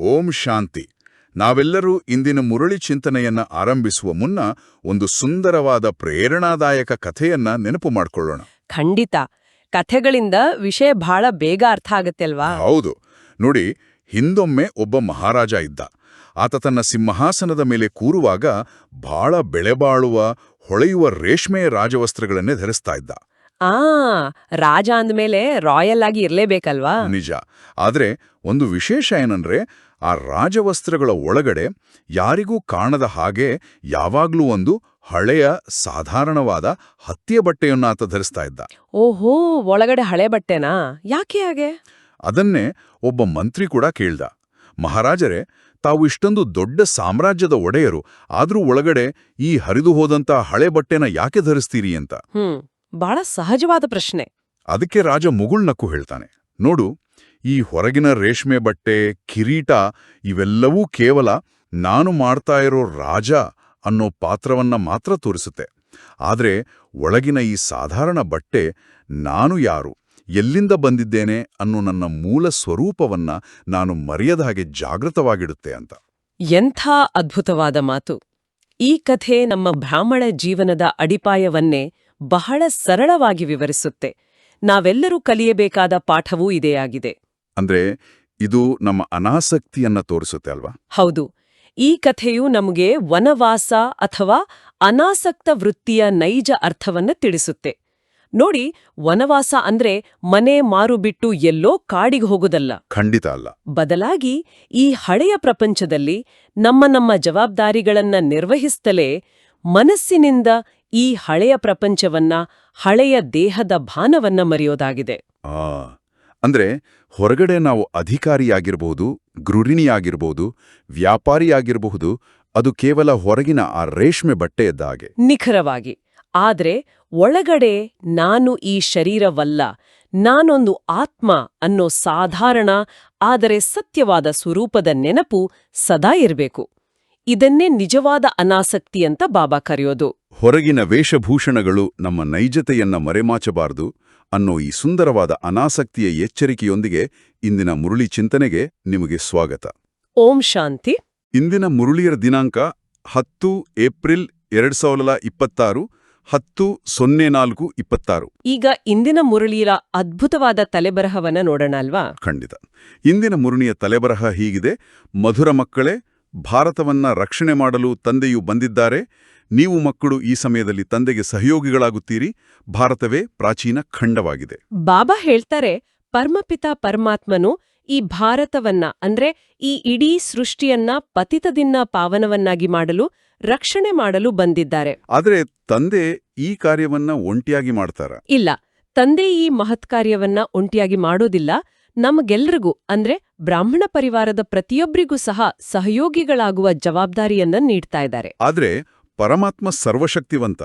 ಓಂ ಶಾಂತಿ. ನಾವೆಲ್ಲರೂ ಇಂದಿನ ಮುರಳಿ ಚಿಂತನೆಯನ್ನ ಆರಂಭಿಸುವ ಮುನ್ನ ಒಂದು ಸುಂದರವಾದ ಪ್ರೇರಣಾದಾಯಕ ಕಥೆಯನ್ನ ನೆನಪು ಮಾಡ್ಕೊಳ್ಳೋಣ. ಖಂಡಿತ. ಕಥೆಗಳಿಂದ ವಿಷಯ ಬಹಳ ಬೇಗ ಅರ್ಥ ಆಗತ್ತೆ ಅಲ್ವಾ? ಹೌದು ನೋಡಿ, ಹಿಂದೊಮ್ಮೆ ಒಬ್ಬ ಮಹಾರಾಜ ಇದ್ದ. ಆತ ತನ್ನ ಸಿಂಹಾಸನದ ಮೇಲೆ ಕೂರುವಾಗ ಬಹಳ ಬೆಳೆಬಾಳುವ ಹೊಳೆಯುವ ರೇಷ್ಮೆಯ ರಾಜವಸ್ತ್ರಗಳನ್ನೇ ಧರಿಸ್ತಾ ಇದ್ದ. ರಾಜ ಅಂದ್ಮೇಲೆ ರಾಯಲ್ ಆಗಿ ಇರ್ಲೇಬೇಕಲ್ವಾ? ನಿಜ. ಆದ್ರೆ ಒಂದು ವಿಶೇಷ ಏನಂದ್ರೆ, ಆ ರಾಜವಸ್ತ್ರಗಳ ಒಳಗಡೆ ಯಾರಿಗೂ ಕಾಣದ ಹಾಗೆ ಯಾವಾಗ್ಲೂ ಒಂದು ಹಳೆಯ ಸಾಧಾರಣವಾದ ಹತ್ತಿಯ ಬಟ್ಟೆಯನ್ನ ಆತ ಧರಿಸ್ತಾ ಇದ್ದ. ಓಹೋ, ಒಳಗಡೆ ಹಳೆ ಬಟ್ಟೆನಾ? ಯಾಕೆ ಹಾಗೆ? ಅದನ್ನೇ ಒಬ್ಬ ಮಂತ್ರಿ ಕೂಡ ಕೇಳ್ದ. ಮಹಾರಾಜರೇ, ತಾವು ಇಷ್ಟೊಂದು ದೊಡ್ಡ ಸಾಮ್ರಾಜ್ಯದ ಒಡೆಯರು, ಆದ್ರೂ ಒಳಗಡೆ ಈ ಹರಿದು ಹೋದಂತ ಹಳೆ ಬಟ್ಟೆನ ಯಾಕೆ ಧರಿಸ್ತೀರಿ ಅಂತ. ಬಹಳ ಸಹಜವಾದ ಪ್ರಶ್ನೆ. ಅದಕ್ಕೆ ರಾಜ ಮುಗುಳ್ನಕ್ಕು ಹೇಳ್ತಾನೆ, ನೋಡು, ಈ ಹೊರಗಿನ ರೇಷ್ಮೆ ಬಟ್ಟೆ, ಕಿರೀಟ ಇವೆಲ್ಲವೂ ಕೇವಲ ನಾನು ಮಾಡ್ತಾ ಇರೋ ರಾಜ ಅನ್ನೋ ಪಾತ್ರವನ್ನ ಮಾತ್ರ ತೋರಿಸುತ್ತೆ. ಆದ್ರೆ ಒಳಗಿನ ಈ ಸಾಧಾರಣ ಬಟ್ಟೆ ನಾನು ಯಾರು, ಎಲ್ಲಿಂದ ಬಂದಿದ್ದೇನೆ ಅನ್ನೋ ನನ್ನ ಮೂಲ ಸ್ವರೂಪವನ್ನ ನಾನು ಮರೆಯದ ಹಾಗೆ ಜಾಗೃತವಾಗಿಡುತ್ತೆ ಅಂತ. ಎಂಥ ಅದ್ಭುತವಾದ ಮಾತು! ಈ ಕಥೆ ನಮ್ಮ ಬ್ರಾಹ್ಮಣ ಜೀವನದ ಅಡಿಪಾಯವನ್ನೇ ಬಹಳ ಸರಳವಾಗಿ ವಿವರಿಸುತ್ತೆ. ನಾವೆಲ್ಲರೂ ಕಲಿಯಬೇಕಾದ ಪಾಠವೂ ಇದೇ ಆಗಿದೆ. ಅಂದ್ರೆ ಇದು ನಮ್ಮ ಅನಾಸಕ್ತಿಯನ್ನ ತೋರಿಸುತ್ತೆ ಅಲ್ವಾ? ಹೌದು. ಈ ಕಥೆಯು ನಮಗೆ ವನವಾಸ ಅಥವಾ ಅನಾಸಕ್ತ ವೃತ್ತಿಯ ನೈಜ ಅರ್ಥವನ್ನ ತಿಳಿಸುತ್ತೆ. ನೋಡಿ, ವನವಾಸ ಅಂದ್ರೆ ಮನೆ ಮಾರು ಬಿಟ್ಟು ಎಲ್ಲೋ ಕಾಡಿಗೆ ಹೋಗೋದಲ್ಲ. ಖಂಡಿತ ಅಲ್ಲ. ಬದಲಾಗಿ ಈ ಹಳೆಯ ಪ್ರಪಂಚದಲ್ಲಿ ನಮ್ಮ ಜವಾಬ್ದಾರಿಗಳನ್ನ ನಿರ್ವಹಿಸ್ತಲೇ ಮನಸ್ಸಿನಿಂದ ಈ ಹಳೆಯ ಪ್ರಪಂಚವನ್ನ, ಹಳೆಯ ದೇಹದ ಭಾನವನ್ನ ಮರೆಯೋದಾಗಿದೆ. ಅಂದ್ರೆ ಹೊರಗಡೆ ನಾವು ಅಧಿಕಾರಿಯಾಗಿರಬಹುದು, ಗೃಹಿಣಿಯಾಗಿರಬಹುದು, ವ್ಯಾಪಾರಿಯಾಗಿರಬಹುದು, ಅದು ಕೇವಲ ಹೊರಗಿನ ಆ ರೇಷ್ಮೆ ಬಟ್ಟೆಯದ್ದ ಹಾಗೆ. ನಿಖರವಾಗಿ. ಆದ್ರೆ ಒಳಗಡೆ ನಾನು ಈ ಶರೀರವಲ್ಲ, ನಾನೊಂದು ಆತ್ಮ ಅನ್ನೋ ಸಾಧಾರಣ ಆದರೆ ಸತ್ಯವಾದ ಸ್ವರೂಪದ ನೆನಪು ಸದಾ ಇರಬೇಕು. ಇದನ್ನೇ ನಿಜವಾದ ಅನಾಸಕ್ತಿ ಅಂತ ಬಾಬಾ ಕರೆಯೋದು. ಹೊರಗಿನ ವೇಷಭೂಷಣಗಳು ನಮ್ಮ ನೈಜತೆಯನ್ನ ಮರೆಮಾಚಬಾರದು ಅನ್ನೋ ಈ ಸುಂದರವಾದ ಅನಾಸಕ್ತಿಯ ಎಚ್ಚರಿಕೆಯೊಂದಿಗೆ ಇಂದಿನ ಮುರುಳಿ ಚಿಂತನೆಗೆ ನಿಮಗೆ ಸ್ವಾಗತ. ಓಂ ಶಾಂತಿ. ಇಂದಿನ ಮುರುಳಿಯರ ದಿನಾಂಕ 10 ಏಪ್ರಿಲ್ 2026, 10/04/26. ಈಗ ಇಂದಿನ ಮುರಳಿಯ ಅದ್ಭುತವಾದ ತಲೆಬರಹವನ್ನ ನೋಡೋಣ ಅಲ್ವಾ? ಖಂಡಿತ. ಇಂದಿನ ಮುರುಳಿಯ ತಲೆಬರಹ ಹೀಗಿದೆ: ಮಧುರ ಮಕ್ಕಳೇ, ಭಾರತವನ್ನ ರಕ್ಷಣೆ ಮಾಡಲು ತಂದೆಯು ಬಂದಿದ್ದಾರೆ. ನೀವು ಮಕ್ಕಳು ಈ ಸಮಯದಲ್ಲಿ ತಂದೆಗೆ ಸಹಯೋಗಿಗಳಾಗುತ್ತೀರಿ. ಭಾರತವೇ ಪ್ರಾಚೀನ ಖಂಡವಾಗಿದೆ. ಬಾಬಾ ಹೇಳ್ತಾರೆ, ಪರಮಪಿತ ಪರಮಾತ್ಮನು ಈ ಭಾರತವನ್ನ ಅಂದ್ರೆ ಈ ಇಡೀ ಸೃಷ್ಟಿಯನ್ನ ಪತಿತದಿಂದ ಪಾವನವನ್ನಾಗಿ ಮಾಡಲು, ರಕ್ಷಣೆ ಮಾಡಲು ಬಂದಿದ್ದಾರೆ. ಆದ್ರೆ ತಂದೆ ಈ ಕಾರ್ಯವನ್ನ ಒಂಟಿಯಾಗಿ ಮಾಡ್ತಾರ? ಇಲ್ಲ, ತಂದೆ ಈ ಮಹತ್ ಕಾರ್ಯವನ್ನ ಒಂಟಿಯಾಗಿ ಮಾಡೋದಿಲ್ಲ. ನಮಗೆಲ್ರಿಗೂ ಅಂದ್ರೆ ಬ್ರಾಹ್ಮಣ ಪರಿವಾರದ ಪ್ರತಿಯೊಬ್ಬರಿಗೂ ಸಹ ಸಹಯೋಗಿಗಳಾಗುವ ಜವಾಬ್ದಾರಿಯನ್ನ ನೀಡ್ತಾ ಇದ್ದಾರೆ. ಆದ್ರೆ ಪರಮಾತ್ಮ ಸರ್ವಶಕ್ತಿವಂತ.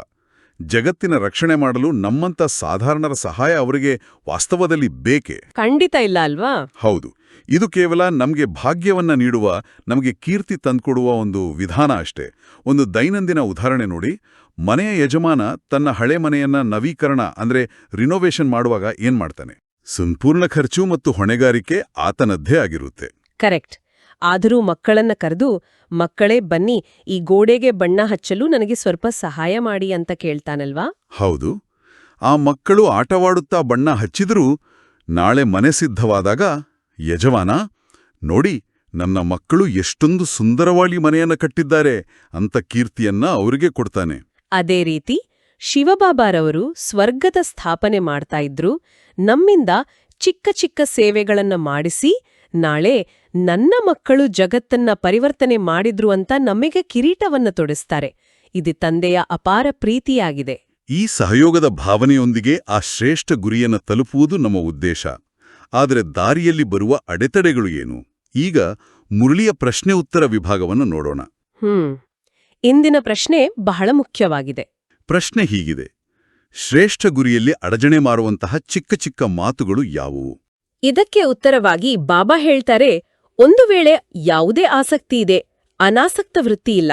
ಜಗತ್ತಿನ ರಕ್ಷಣೆ ಮಾಡಲು ನಮ್ಮಂತ ಸಾಧಾರಣರ ಸಹಾಯ ಅವರಿಗೆ ವಾಸ್ತವದಲ್ಲಿ ಬೇಕೇ? ಖಂಡಿತ ಇಲ್ಲ ಅಲ್ವಾ? ಹೌದು. ಇದು ಕೇವಲ ನಮಗೆ ಭಾಗ್ಯವನ್ನ ನೀಡುವ, ನಮಗೆ ಕೀರ್ತಿ ತಂದ್ಕೊಡುವ ಒಂದು ವಿಧಾನ ಅಷ್ಟೇ. ಒಂದು ದೈನಂದಿನ ಉದಾಹರಣೆ ನೋಡಿ. ಮನೆಯ ಯಜಮಾನ ತನ್ನ ಹಳೆ ಮನೆಯನ್ನ ನವೀಕರಣ ಅಂದ್ರೆ ರಿನೋವೇಷನ್ ಮಾಡುವಾಗ ಏನ್ ಮಾಡ್ತಾನೆ? ಸಂಪೂರ್ಣ ಖರ್ಚು ಮತ್ತು ಹೊಣೆಗಾರಿಕೆ ಆತನದ್ದೇ ಆಗಿರುತ್ತೆ. ಕರೆಕ್ಟ್. ಆದರೂ ಮಕ್ಕಳನ್ನ ಕರೆದು, ಮಕ್ಕಳೇ ಬನ್ನಿ, ಈ ಗೋಡೆಗೆ ಬಣ್ಣ ಹಚ್ಚಲು ನನಗೆ ಸ್ವಲ್ಪ ಸಹಾಯ ಮಾಡಿ ಅಂತ ಕೇಳ್ತಾನಲ್ವಾ? ಹೌದು. ಆ ಮಕ್ಕಳು ಆಟವಾಡುತ್ತಾ ಬಣ್ಣ ಹಚ್ಚಿದ್ರೂ ನಾಳೆ ಮನೆ ಸಿದ್ಧವಾದಾಗ ಯಜಮಾನ, ನೋಡಿ, ನನ್ನ ಮಕ್ಕಳು ಎಷ್ಟೊಂದು ಸುಂದರವಾಗಿ ಮನೆಯನ್ನ ಕಟ್ಟಿದ್ದಾರೆ ಅಂತ ಕೀರ್ತಿಯನ್ನ ಅವರಿಗೆ ಕೊಡ್ತಾನೆ. ಅದೇ ರೀತಿ ಶಿವಬಾಬಾರವರು ಸ್ವರ್ಗದ ಸ್ಥಾಪನೆ ಮಾಡ್ತಾ ಇದ್ರು. ನಮ್ಮಿಂದ ಚಿಕ್ಕ ಚಿಕ್ಕ ಸೇವೆಗಳನ್ನ ಮಾಡಿಸಿ ನಾಳೆ ನನ್ನ ಮಕ್ಕಳು ಜಗತ್ತನ್ನ ಪರಿವರ್ತನೆ ಮಾಡಿದ್ರು ಅಂತ ನಮಗೆ ಕಿರೀಟವನ್ನ ತೊಡಿಸ್ತಾರೆ. ಇದು ತಂದೆಯ ಅಪಾರ ಪ್ರೀತಿಯಾಗಿದೆ. ಈ ಸಹಯೋಗದ ಭಾವನೆಯೊಂದಿಗೆ ಆ ಶ್ರೇಷ್ಠ ಗುರಿಯನ್ನು ತಲುಪುವುದು ನಮ್ಮ ಉದ್ದೇಶ. ಆದರೆ ದಾರಿಯಲ್ಲಿ ಬರುವ ಅಡೆತಡೆಗಳು ಏನು? ಈಗ ಮುರಳಿಯ ಪ್ರಶ್ನೆ ಉತ್ತರ ವಿಭಾಗವನ್ನು ನೋಡೋಣ. ಇಂದಿನ ಪ್ರಶ್ನೆ ಬಹಳ ಮುಖ್ಯವಾಗಿದೆ. ಪ್ರಶ್ನೆ ಹೀಗಿದೆ: ಶ್ರೇಷ್ಠ ಗುರಿಯಲ್ಲಿ ಅಡಚಣೆ ಮಾರುವಂತಹ ಚಿಕ್ಕ ಚಿಕ್ಕ ಮಾತುಗಳು ಯಾವುವು? ಇದಕ್ಕೆ ಉತ್ತರವಾಗಿ ಬಾಬಾ ಹೇಳ್ತಾರೆ, ಒಂದು ವೇಳೆ ಯಾವುದೇ ಆಸಕ್ತಿ ಇದೆ, ಅನಾಸಕ್ತ ವೃತ್ತಿ ಇಲ್ಲ,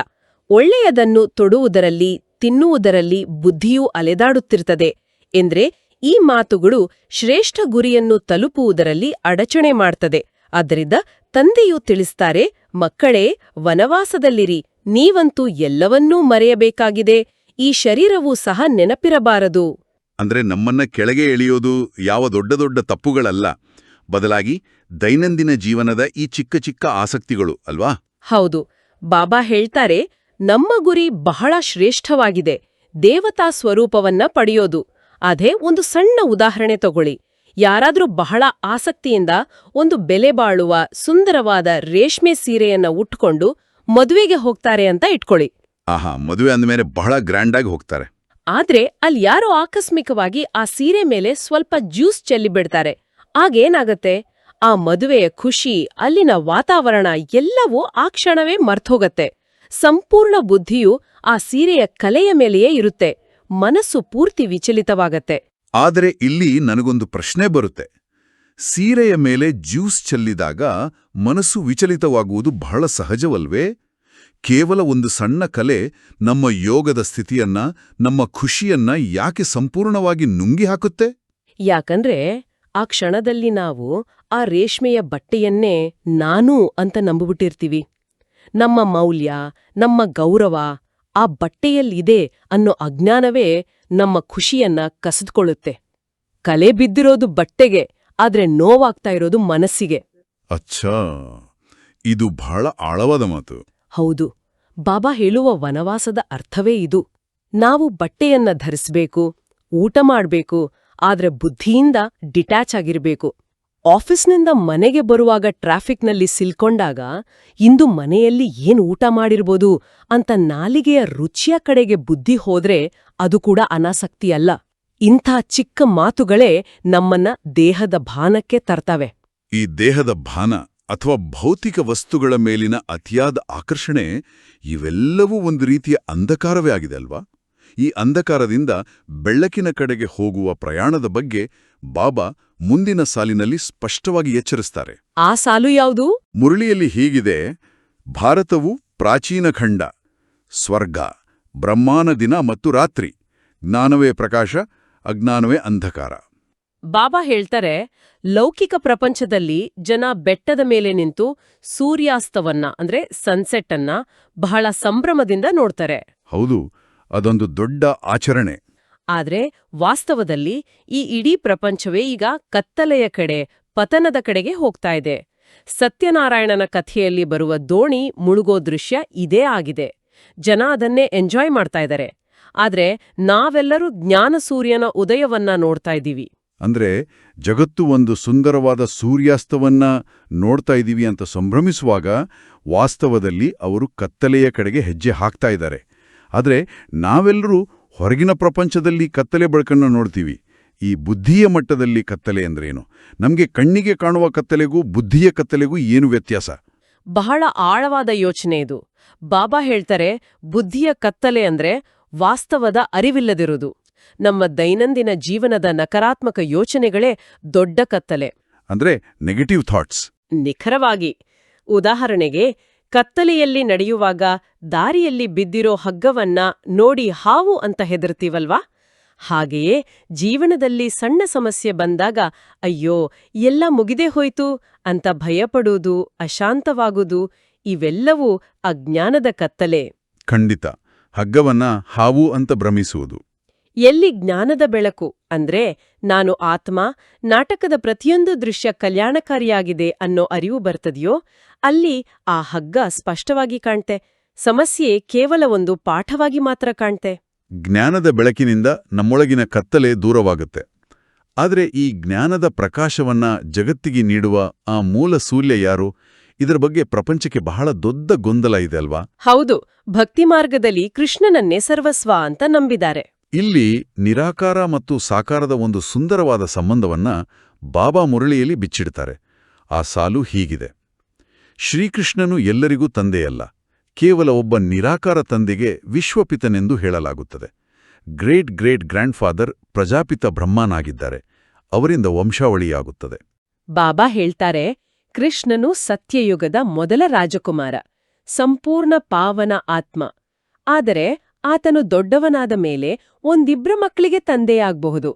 ಒಳ್ಳೆಯದನ್ನು ತೊಡುವುದರಲ್ಲಿ, ತಿನ್ನುವುದರಲ್ಲಿ ಬುದ್ಧಿಯೂ ಅಲೆದಾಡುತ್ತಿರ್ತದೆ ಎಂದ್ರೆ ಈ ಮಾತುಗಳು ಶ್ರೇಷ್ಠ ಗುರಿಯನ್ನು ತಲುಪುವುದರಲ್ಲಿ ಅಡಚಣೆ ಮಾಡ್ತದೆ ಆದ್ದರಿಂದ ತಂದೆಯು ತಿಳಿಸ್ತಾರೆ, ಮಕ್ಕಳೇ, ವನವಾಸದಲ್ಲಿರಿ, ನೀವಂತೂ ಎಲ್ಲವನ್ನೂ ಮರೆಯಬೇಕಾಗಿದೆ, ಈ ಶರೀರವೂ ಸಹ ನೆನಪಿರಬಾರದು. ಅಂದ್ರೆ ನಮ್ಮನ್ನ ಕೆಳಗೆ ಎಳೆಯೋದು ಯಾವ ದೊಡ್ಡ ದೊಡ್ಡ ತಪ್ಪುಗಳಲ್ಲ, ಬದಲಾಗಿ ದೈನಂದಿನ ಜೀವನದ ಈ ಚಿಕ್ಕ ಚಿಕ್ಕ ಆಸಕ್ತಿಗಳು ಅಲ್ವಾ? ಹೌದು, ಬಾಬಾ ಹೇಳ್ತಾರೆ, ನಮ್ಮ ಗುರಿ ಬಹಳ ಶ್ರೇಷ್ಠವಾಗಿದೆ, ದೇವತಾ ಸ್ವರೂಪವನ್ನ ಪಡೆಯೋದು. ಅದೇ ಒಂದು ಸಣ್ಣ ಉದಾಹರಣೆ ತಗೊಳ್ಳಿ. ಯಾರಾದ್ರೂ ಬಹಳ ಆಸಕ್ತಿಯಿಂದ ಒಂದು ಬೆಲೆ ಬಾಳುವ ಸುಂದರವಾದ ರೇಷ್ಮೆ ಸೀರೆಯನ್ನ ಉಟ್ಕೊಂಡು ಮದುವೆಗೆ ಹೋಗ್ತಾರೆ ಅಂತ ಇಟ್ಕೊಳ್ಳಿ. ಆಹಾ, ಮದುವೆ ಅಂದಮೇಲೆ ಬಹಳ ಗ್ರ್ಯಾಂಡ್ ಆಗಿ ಹೋಗ್ತಾರೆ. ಆದ್ರೆ ಅಲ್ಲಿ ಯಾರೋ ಆಕಸ್ಮಿಕವಾಗಿ ಆ ಸೀರೆ ಮೇಲೆ ಸ್ವಲ್ಪ ಜ್ಯೂಸ್ ಚೆಲ್ಲಿಬಿಡ್ತಾರೆ. ಆಗೇನಾಗತ್ತೆ? ಆ ಮದುವೆಯ ಖುಷಿ, ಅಲ್ಲಿನ ವಾತಾವರಣ ಎಲ್ಲವೂ ಆ ಕ್ಷಣವೇ ಮರ್ತೋಗತ್ತೆ. ಸಂಪೂರ್ಣ ಬುದ್ಧಿಯು ಆ ಸೀರೆಯ ಕಲೆಯ ಮೇಲೆಯೇ ಇರುತ್ತೆ. ಮನಸ್ಸು ಪೂರ್ತಿ ವಿಚಲಿತವಾಗತ್ತೆ. ಆದರೆ ಇಲ್ಲಿ ನನಗೊಂದು ಪ್ರಶ್ನೆ ಬರುತ್ತೆ. ಸೀರೆಯ ಮೇಲೆ ಜ್ಯೂಸ್ ಚೆಲ್ಲಿದಾಗ ಮನಸ್ಸು ವಿಚಲಿತವಾಗುವುದು ಬಹಳ ಸಹಜವಲ್ವೇ? ಕೇವಲ ಒಂದು ಸಣ್ಣ ಕಲೆ ನಮ್ಮ ಯೋಗದ ಸ್ಥಿತಿಯನ್ನ, ನಮ್ಮ ಖುಷಿಯನ್ನ ಯಾಕೆ ಸಂಪೂರ್ಣವಾಗಿ ನುಂಗಿ ಹಾಕುತ್ತೆ? ಯಾಕಂದ್ರೆ ಆ ಕ್ಷಣದಲ್ಲಿ ನಾವು ಆ ರೇಷ್ಮೆಯ ಬಟ್ಟೆಯನ್ನೇ ನಾನು ಅಂತ ನಂಬಿಬಿಟ್ಟಿರ್ತೀವಿ. ನಮ್ಮ ಮೌಲ್ಯ, ನಮ್ಮ ಗೌರವ ಆ ಬಟ್ಟೆಯಲ್ಲಿದೆ ಅನ್ನೋ ಅಜ್ಞಾನವೇ ನಮ್ಮ ಖುಷಿಯನ್ನ ಕಸಿದುಕೊಳ್ಳುತ್ತೆ. ಕಲೆ ಬಿದ್ದಿರೋದು ಬಟ್ಟೆಗೆ, ಆದ್ರೆ ನೋವಾಗ್ತಾ ಇರೋದು ಮನಸ್ಸಿಗೆ. ಅಚ್ಛಾ, ಇದು ಬಹಳ ಆಳವಾದ ಮಾತು. ಹೌದು, ಬಾಬಾ ಹೇಳುವ ವನವಾಸದ ಅರ್ಥವೇ ಇದು. ನಾವು ಬಟ್ಟೆಯನ್ನ ಧರಿಸ್ಬೇಕು, ಊಟ ಮಾಡ್ಬೇಕು, ಆದ್ರೆ ಬುದ್ಧಿಯಿಂದ ಡಿಟ್ಯಾಚ್ ಆಗಿರ್ಬೇಕು. ಆಫೀಸ್ನಿಂದ ಮನೆಗೆ ಬರುವಾಗ ಟ್ರಾಫಿಕ್ನಲ್ಲಿ ಸಿಲ್ಕೊಂಡಾಗ ಇಂದು ಮನೆಯಲ್ಲಿ ಏನ್ ಊಟ ಮಾಡಿರ್ಬೋದು ಅಂತ ನಾಲಿಗೆಯ ರುಚಿಯ ಕಡೆಗೆ ಬುದ್ಧಿ ಹೋದ್ರೆ ಅದು ಕೂಡ ಅನಾಸಕ್ತಿಯಲ್ಲ. ಇಂಥ ಚಿಕ್ಕ ಮಾತುಗಳೇ ನಮ್ಮನ್ನ ದೇಹದ ಭಾನಕ್ಕೆ ತರ್ತವೆ. ಈ ದೇಹದ ಭಾನ ಅಥವಾ ಭೌತಿಕ ವಸ್ತುಗಳ ಮೇಲಿನ ಅತಿಯಾದ ಆಕರ್ಷಣೆ ಇವೆಲ್ಲವೂ ಒಂದು ರೀತಿಯ ಅಂಧಕಾರವೇ ಆಗಿದೆ ಅಲ್ವಾ? ಈ ಅಂಧಕಾರದಿಂದ ಬೆಳಕಿನ ಕಡೆಗೆ ಹೋಗುವ ಪ್ರಯಾಣದ ಬಗ್ಗೆ ಬಾಬಾ ಮುಂದಿನ ಸಾಲಿನಲ್ಲಿ ಸ್ಪಷ್ಟವಾಗಿ ಎಚ್ಚರಿಸ್ತಾರೆ. ಆ ಸಾಲು ಯಾವುದು? ಮುರಳಿಯಲ್ಲಿ ಹೀಗಿದೆ: ಭಾರತವು ಪ್ರಾಚೀನ ಖಂಡ, ಸ್ವರ್ಗ, ಬ್ರಹ್ಮಾನ ದಿನ ಮತ್ತು ರಾತ್ರಿ, ಜ್ಞಾನವೇ ಪ್ರಕಾಶ, ಅಜ್ಞಾನವೇ ಅಂಧಕಾರ. ಬಾಬಾ ಹೇಳ್ತಾರೆ, ಲೌಕಿಕ ಪ್ರಪಂಚದಲ್ಲಿ ಜನ ಬೆಟ್ಟದ ಮೇಲೆ ನಿಂತು ಸೂರ್ಯಾಸ್ತವನ್ನ ಅಂದ್ರೆ ಸನ್ಸೆಟ್ ಅನ್ನ ಬಹಳ ಸಂಭ್ರಮದಿಂದ ನೋಡ್ತಾರೆ. ಹೌದು, ಅದೊಂದು ದೊಡ್ಡ ಆಚರಣೆ. ಆದ್ರೆ ವಾಸ್ತವದಲ್ಲಿ ಈ ಇಡೀ ಪ್ರಪಂಚವೇ ಈಗ ಕತ್ತಲೆಯ ಕಡೆ, ಪತನದ ಕಡೆಗೆ ಹೋಗ್ತಾ ಇದೆ. ಸತ್ಯನಾರಾಯಣನ ಕಥೆಯಲ್ಲಿ ಬರುವ ದೋಣಿ ಮುಳುಗೋ ದೃಶ್ಯ ಇದೇ ಆಗಿದೆ. ಜನ ಅದನ್ನೇ ಎಂಜಾಯ್ ಮಾಡ್ತಾ ಇದ್ದಾರೆ. ಆದ್ರೆ ನಾವೆಲ್ಲರೂ ಜ್ಞಾನ ಸೂರ್ಯನ ಉದಯವನ್ನ ನೋಡ್ತಾ ಇದ್ದೀವಿ. ಅಂದ್ರೆ ಜಗತ್ತು ಒಂದು ಸುಂದರವಾದ ಸೂರ್ಯಾಸ್ತವನ್ನ ನೋಡ್ತಾ ಇದ್ದೀವಿ ಅಂತ ಸಂಭ್ರಮಿಸುವಾಗ ವಾಸ್ತವದಲ್ಲಿ ಅವರು ಕತ್ತಲೆಯ ಕಡೆಗೆ ಹೆಜ್ಜೆ ಹಾಕ್ತಾ ಇದ್ದಾರೆ. ಆದರೆ ನಾವೆಲ್ಲರೂ ಹೊರಗಿನ ಪ್ರಪಂಚದಲ್ಲಿ ಕತ್ತಲೆ ಬೆಳಕನ್ನು ನೋಡ್ತೀವಿ. ಈ ಬುದ್ಧಿಯ ಮಟ್ಟದಲ್ಲಿ ಕತ್ತಲೆ ಅಂದ್ರೇನು? ನಮಗೆ ಕಣ್ಣಿಗೆ ಕಾಣುವ ಕತ್ತಲೆಗೂ ಬುದ್ಧಿಯ ಕತ್ತಲೆಗೂ ಏನು ವ್ಯತ್ಯಾಸ? ಬಹಳ ಆಳವಾದ ಯೋಚನೆ ಇದು. ಬಾಬಾ ಹೇಳ್ತಾರೆ, ಬುದ್ಧಿಯ ಕತ್ತಲೆ ಅಂದ್ರೆ ವಾಸ್ತವದ ಅರಿವಿಲ್ಲದಿರುವುದು. ನಮ್ಮ ದೈನಂದಿನ ಜೀವನದ ನಕಾರಾತ್ಮಕ ಯೋಚನೆಗಳೇ ದೊಡ್ಡ ಕತ್ತಲೆ. ಅಂದ್ರೆ ನೆಗೆಟಿವ್ ಥಾಟ್ಸ್. ನಿಖರವಾಗಿ. ಉದಾಹರಣೆಗೆ, ಕತ್ತಲೆಯಲ್ಲಿ ನಡೆಯುವಾಗ ದಾರಿಯಲ್ಲಿ ಬಿದ್ದಿರೋ ಹಗ್ಗವನ್ನ ನೋಡಿ ಹಾವು ಅಂತ ಹೆದರ್ತೀವಲ್ವಾ? ಹಾಗೆಯೇ ಜೀವನದಲ್ಲಿ ಸಣ್ಣ ಸಮಸ್ಯೆ ಬಂದಾಗ ಅಯ್ಯೋ ಎಲ್ಲ ಮುಗಿದೇ ಹೋಯ್ತು ಅಂತ ಭಯಪಡುವುದು, ಅಶಾಂತವಾಗುವುದು, ಇವೆಲ್ಲವೂ ಅಜ್ಞಾನದ ಕತ್ತಲೆ. ಖಂಡಿತ. ಹಗ್ಗವನ್ನ ಹಾವು ಅಂತ ಭ್ರಮಿಸುವುದು. ಎಲ್ಲಿ ಜ್ಞಾನದ ಬೆಳಕು ಅಂದ್ರೆ ನಾನು ಆತ್ಮ, ನಾಟಕದ ಪ್ರತಿಯೊಂದು ದೃಶ್ಯ ಕಲ್ಯಾಣಕಾರಿಯಾಗಿದೆ ಅನ್ನೋ ಅರಿವು ಬರ್ತದೆಯೋ ಅಲ್ಲಿ ಆ ಹಗ್ಗ ಸ್ಪಷ್ಟವಾಗಿ ಕಾಣ್ತೆ. ಸಮಸ್ಯೆ ಕೇವಲ ಒಂದು ಪಾಠವಾಗಿ ಮಾತ್ರ ಕಾಣ್ತೆ. ಜ್ಞಾನದ ಬೆಳಕಿನಿಂದ ನಮ್ಮೊಳಗಿನ ಕತ್ತಲೆ ದೂರವಾಗುತ್ತೆ. ಆದರೆ ಈ ಜ್ಞಾನದ ಪ್ರಕಾಶವನ್ನ ಜಗತ್ತಿಗೆ ನೀಡುವ ಆ ಮೂಲ ಸೂರ್ಯ ಯಾರು? ಇದರ ಬಗ್ಗೆ ಪ್ರಪಂಚಕ್ಕೆ ಬಹಳ ದೊಡ್ಡ ಗೊಂದಲ ಇದೆ ಅಲ್ವಾ? ಹೌದು, ಭಕ್ತಿ ಮಾರ್ಗದಲ್ಲಿ ಕೃಷ್ಣನನ್ನೇ ಸರ್ವಸ್ವ ಅಂತ ನಂಬಿದ್ದಾರೆ. ಇಲ್ಲಿ ನಿರಾಕಾರ ಮತ್ತು ಸಾಕಾರದ ಒಂದು ಸುಂದರವಾದ ಸಂಬಂಧವನ್ನ ಬಾಬಾ ಮುರಳಿಯಲ್ಲಿ ಬಿಚ್ಚಿಡ್ತಾರೆ. ಆ ಸಾಲು ಹೀಗಿದೆ: ಶ್ರೀಕೃಷ್ಣನು ಎಲ್ಲರಿಗೂ ತಂದೆಯಲ್ಲ, ಕೇವಲ ಒಬ್ಬ ನಿರಾಕಾರ ತಂದೆಗೆ ವಿಶ್ವಪಿತನೆಂದು ಹೇಳಲಾಗುತ್ತದೆ. ಗ್ರೇಟ್ ಗ್ರೇಟ್ ಗ್ರ್ಯಾಂಡ್ ಫಾದರ್ ಪ್ರಜಾಪಿತ ಬ್ರಹ್ಮನಾಗಿದ್ದಾರೆ, ಅವರಿಂದ ವಂಶಾವಳಿಯಾಗುತ್ತದೆ. ಬಾಬಾ ಹೇಳ್ತಾರೆ, ಕೃಷ್ಣನು ಸತ್ಯಯುಗದ ಮೊದಲ ರಾಜಕುಮಾರ, ಸಂಪೂರ್ಣ ಪಾವನ ಆತ್ಮ. ಆದರೆ ಆತನು ದೊಡ್ಡವನಾದ ಮೇಲೆ ಒಂದಿಬ್ರ ಮಕ್ಕಳಿಗೆ ತಂದೆಯಾಗಬಹುದು.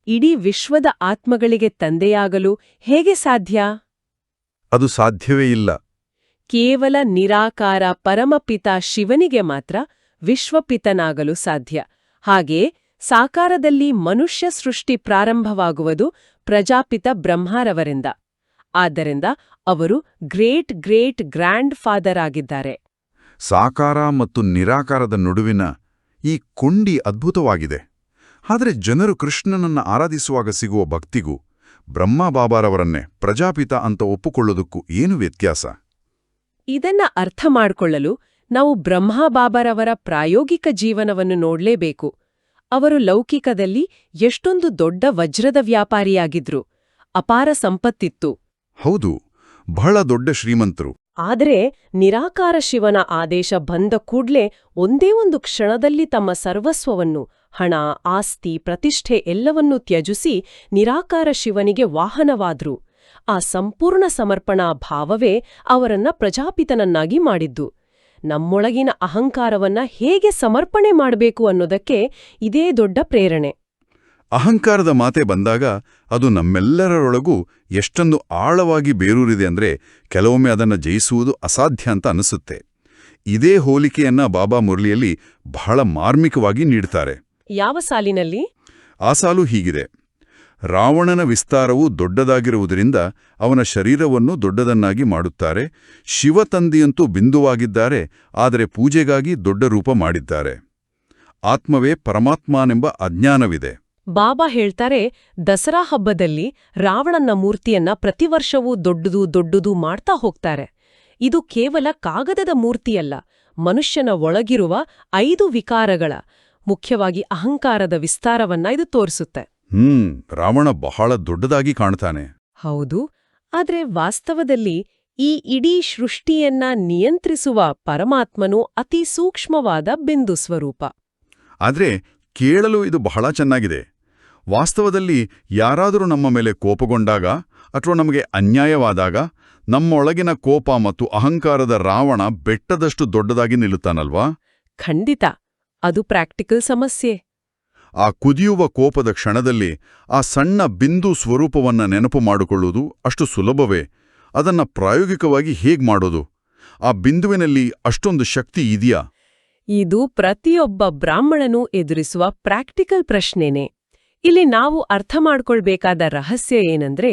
ಇಡೀ ವಿಶ್ವದ ಆತ್ಮಗಳಿಗೆ ತಂದೆಯಾಗಲು ಹೇಗೆ ಸಾಧ್ಯ? ಅದು ಸಾಧ್ಯವೇ ಇಲ್ಲ. ಕೇವಲ ನಿರಾಕಾರ ಪರಮಪಿತ ಶಿವನಿಗೆ ಮಾತ್ರ ವಿಶ್ವಪಿತನಾಗಲು ಸಾಧ್ಯ. ಹಾಗೆಯೇ ಸಾಕಾರದಲ್ಲಿ ಮನುಷ್ಯ ಸೃಷ್ಟಿ ಪ್ರಾರಂಭವಾಗುವುದು ಪ್ರಜಾಪಿತ ಬ್ರಹ್ಮರವರಿಂದ. ಆದ್ದರಿಂದ ಅವರು ಗ್ರೇಟ್ ಗ್ರೇಟ್ ಗ್ರ್ಯಾಂಡ್ ಫಾದರ್ ಆಗಿದ್ದಾರೆ. ಸಾಕಾರ ಮತ್ತು ನಿರಾಕಾರದ ನಡುವಿನ ಈ ಕೊಂಡಿ ಅದ್ಭುತವಾಗಿದೆ. ಆದರೆ ಜನರು ಕೃಷ್ಣನನ್ನ ಆರಾಧಿಸುವಾಗ ಸಿಗುವ ಭಕ್ತಿಗೂ ಬ್ರಹ್ಮಬಾಬಾರವರನ್ನೇ ಪ್ರಜಾಪಿತ ಅಂತ ಒಪ್ಪುಕೊಳ್ಳೋದಕ್ಕೂ ಏನು ವ್ಯತ್ಯಾಸ? ಇದನ್ನ ಅರ್ಥ ಮಾಡಿಕೊಳ್ಳಲು ನಾವು ಬ್ರಹ್ಮಬಾಬಾರವರ ಪ್ರಾಯೋಗಿಕ ಜೀವನವನ್ನು ನೋಡ್ಲೇಬೇಕು. ಅವರು ಲೌಕಿಕದಲ್ಲಿ ಎಷ್ಟೊಂದು ದೊಡ್ಡ ವಜ್ರದ ವ್ಯಾಪಾರಿಯಾಗಿದ್ರು. ಅಪಾರ ಸಂಪತ್ತಿತ್ತು. ಹೌದು, ಬಹಳ ದೊಡ್ಡ ಶ್ರೀಮಂತರು. ಆದರೆ ನಿರಾಕಾರ ಶಿವನ ಆದೇಶ ಬಂದ ಕೂಡ್ಲೇ ಒಂದೇ ಒಂದು ಕ್ಷಣದಲ್ಲಿ ತಮ್ಮ ಸರ್ವಸ್ವವನ್ನು, ಹಣ, ಆಸ್ತಿ, ಪ್ರತಿಷ್ಠೆ ಎಲ್ಲವನ್ನೂ ತ್ಯಜಿಸಿ ನಿರಾಕಾರ ಶಿವನಿಗೆ ವಾಹನವಾದ್ರು. ಆ ಸಂಪೂರ್ಣ ಸಮರ್ಪಣಾ ಭಾವವೇ ಅವರನ್ನ ಪ್ರಜಾಪಿತನನ್ನಾಗಿ ಮಾಡಿದ್ದು. ನಮ್ಮೊಳಗಿನ ಅಹಂಕಾರವನ್ನ ಹೇಗೆ ಸಮರ್ಪಣೆ ಮಾಡಬೇಕು ಅನ್ನೋದಕ್ಕೆ ಇದೇ ದೊಡ್ಡ ಪ್ರೇರಣೆ. ಅಹಂಕಾರದ ಮಾತೆ ಬಂದಾಗ ಅದು ನಮ್ಮೆಲ್ಲರೊಳಗೂ ಎಷ್ಟೊಂದು ಆಳವಾಗಿ ಬೇರೂರಿದೆ ಅಂದ್ರೆ ಕೆಲವೊಮ್ಮೆ ಅದನ್ನ ಜಯಿಸುವುದು ಅಸಾಧ್ಯ ಅಂತ ಅನಿಸುತ್ತೆ. ಇದೇ ಹೋಲಿಕೆಯನ್ನ ಬಾಬಾ ಮುರಳಿಯಲ್ಲಿ ಬಹಳ ಮಾರ್ಮಿಕವಾಗಿ ನೀಡ್ತಾರೆ. ಯಾವ ಸಾಲಿನಲ್ಲಿ? ಆ ಸಾಲು ಹೀಗಿದೆ: ರಾವಣನ ವಿಸ್ತಾರವು ದೊಡ್ಡದಾಗಿರುವುದರಿಂದ ಅವನ ಶರೀರವನ್ನು ದೊಡ್ಡದನ್ನಾಗಿ ಮಾಡುತ್ತಾರೆ. ಶಿವತಂದೆಯಂತೂ ಬಿಂದುವಾಗಿದ್ದಾರೆ, ಆದರೆ ಪೂಜೆಗಾಗಿ ದೊಡ್ಡ ರೂಪ ಮಾಡಿದ್ದಾರೆ. ಆತ್ಮವೇ ಪರಮಾತ್ಮನೆಂಬ ಅಜ್ಞಾನವಿದೆ. ಬಾಬಾ ಹೇಳ್ತಾರೆ, ದಸರಾ ಹಬ್ಬದಲ್ಲಿ ರಾವಣನ ಮೂರ್ತಿಯನ್ನ ಪ್ರತಿವರ್ಷವೂ ದೊಡ್ಡದು ಮಾಡ್ತಾ ಹೋಗ್ತಾರೆ. ಇದು ಕೇವಲ ಕಾಗದದ ಮೂರ್ತಿಯಲ್ಲ, ಮನುಷ್ಯನ ಒಳಗಿರುವ 5 ವಿಕಾರಗಳ, ಮುಖ್ಯವಾಗಿ ಅಹಂಕಾರದ ವಿಸ್ತಾರವನ್ನ ಇದು ತೋರಿಸುತ್ತೆ. ರಾವಣ ಬಹಳ ದೊಡ್ಡದಾಗಿ ಕಾಣ್ತಾನೆ. ಹೌದು, ಆದ್ರೆ ವಾಸ್ತವದಲ್ಲಿ ಈ ಇಡೀ ಸೃಷ್ಟಿಯನ್ನ ನಿಯಂತ್ರಿಸುವ ಪರಮಾತ್ಮನು ಅತಿ ಸೂಕ್ಷ್ಮವಾದ ಬಿಂದು ಸ್ವರೂಪ. ಆದ್ರೆ ಕೇಳಲು ಇದು ಬಹಳ ಚೆನ್ನಾಗಿದೆ. ವಾಸ್ತವದಲ್ಲಿ ಯಾರಾದರೂ ನಮ್ಮ ಮೇಲೆ ಕೋಪಗೊಂಡಾಗ ಅಥವಾ ನಮಗೆ ಅನ್ಯಾಯವಾದಾಗ ನಮ್ಮೊಳಗಿನ ಕೋಪ ಮತ್ತು ಅಹಂಕಾರದ ರಾವಣ ಬೆಟ್ಟದಷ್ಟು ದೊಡ್ಡದಾಗಿ ನಿಲ್ಲುತ್ತಾನಲ್ವಾ? ಖಂಡಿತ, ಅದು ಪ್ರಾಕ್ಟಿಕಲ್ ಸಮಸ್ಯೆ. ಆ ಕುದಿಯುವ ಕೋಪದ ಕ್ಷಣದಲ್ಲಿ ಆ ಸಣ್ಣ ಬಿಂದು ಸ್ವರೂಪವನ್ನ ನೆನಪು ಮಾಡಿಕೊಳ್ಳುವುದು ಅಷ್ಟು ಸುಲಭವೇ? ಅದನ್ನ ಪ್ರಾಯೋಗಿಕವಾಗಿ ಹೇಗ್ ಮಾಡೋದು? ಆ ಬಿಂದುವಿನಲ್ಲಿ ಅಷ್ಟೊಂದು ಶಕ್ತಿ ಇದೆಯಾ? ಇದು ಪ್ರತಿಯೊಬ್ಬ ಬ್ರಾಹ್ಮಣನೂ ಎದುರಿಸುವ ಪ್ರಾಕ್ಟಿಕಲ್ ಪ್ರಶ್ನೆನೇ. ಇಲ್ಲಿ ನಾವು ಅರ್ಥ ಮಾಡ್ಕೊಳ್ಬೇಕಾದ ರಹಸ್ಯ ಏನಂದ್ರೆ,